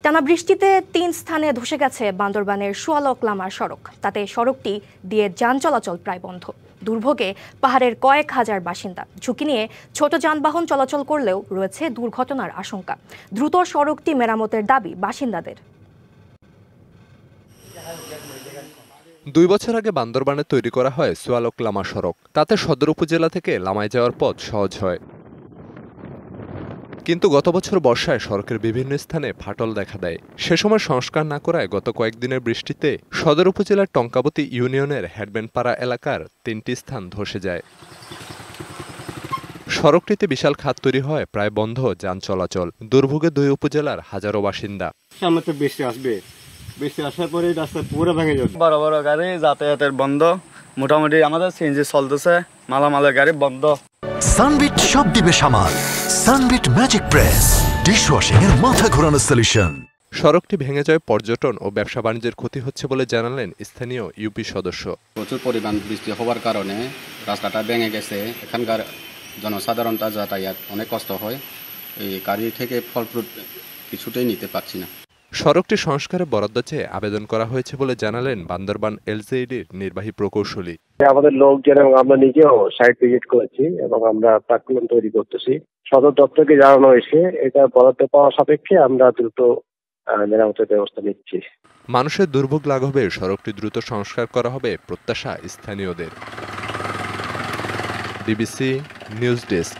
টানা বৃষ্টিতে ৩ স্থানে ধসে গেছে বান্দরবানের সুয়ালক লামা সড়ক। তাতে সড়কটি দিয়ে যান চলাচল প্রায় বন্ধ। দুর্ভোগে পাহাড়ের কয়েক হাজার বাসিন্দা। ঝুঁকি নিয়ে ছোট যানবাহন চলাচল করলেও রয়েছে দুর্ঘটনার আশঙ্কা। দ্রুত সড়কটি মেরামতের দাবি বাসিন্দাদের। ২ বছর আগে বান্দরবানে তৈরি করা হয় সুয়ালক লামা সড়ক। তাতে সদর উপজেলা থেকে লামায় যাওয়ার পথ সহজ হয়। কিন্তু গত বছর বর্ষায় সড়কের বিভিন্ন স্থানে ফাটল দেখা দেয়। সে সময় সংস্কার না করায় গত কয়েকদিনের বৃষ্টিতে সদর উপজেলার টঙ্কাবতী ইউনিয়নের হেডব্যান্ডপাড়া এলাকার ৩টি স্থান ধসে যায়। সড়কটিতে বিশাল খাত তৈরি হয়, প্রায় বন্ধ যান চলাচল। দুর্ভোগে ২ উপজেলার হাজারো বাসিন্দা। সামনে তো বৃষ্টি আসবে, বৃষ্টি আসার পরে রাস্তা পুরো ভেঙে যাবে। বড় বড় গাড়ি যাতায়াতের বন্ধ, মোটামুটি আমাদের সিএনজি চলতেছে, মালামালের গাড়ি বন্ধ। সানবিট সব দিবে সামাল। সানবিট ম্যাজিক প্রেস ডিশওয়াশিং এর মাথা ঘোরানো সলিউশন। সড়কটি ভেঙে যায় পর্যটন ও ব্যবসা বাণিজ্যের ক্ষতি হচ্ছে বলে জানালেন স্থানীয় ইউপি সদস্য। প্রচুর পরিমাণ বৃষ্টি হওয়ার কারণে রাস্তাটা ভেঙে গেছে। এখানকার জনসাধারণ যাতায়াত অনেক কষ্ট হয়। এই গাড়ি থেকে ফলফ্রুট কিছুতেই নিতে পারছি না। সড়কটি সংস্কারে বরাদ্দ চেয়ে আবেদন করা হয়েছে বলে জানালেন বান্দরবান এলজেইডির নির্বাহী প্রকৌশলী। আমাদের লোকজন এবং আমরা নিজেও সাইট ভিজিট করেছি এবং আমরা প্ল্যাটফর্ম তৈরি করতেছি। সদর দপ্তরকে জানানো হয়েছে, এটা বরাদ্দ পাওয়া সাপেক্ষে আমরা দ্রুত মেরামতের ব্যবস্থা নিচ্ছি। মানুষের দুর্ভোগ লাঘবে সড়কটি দ্রুত সংস্কার করা হবে প্রত্যাশা স্থানীয়দের। DBC news desk.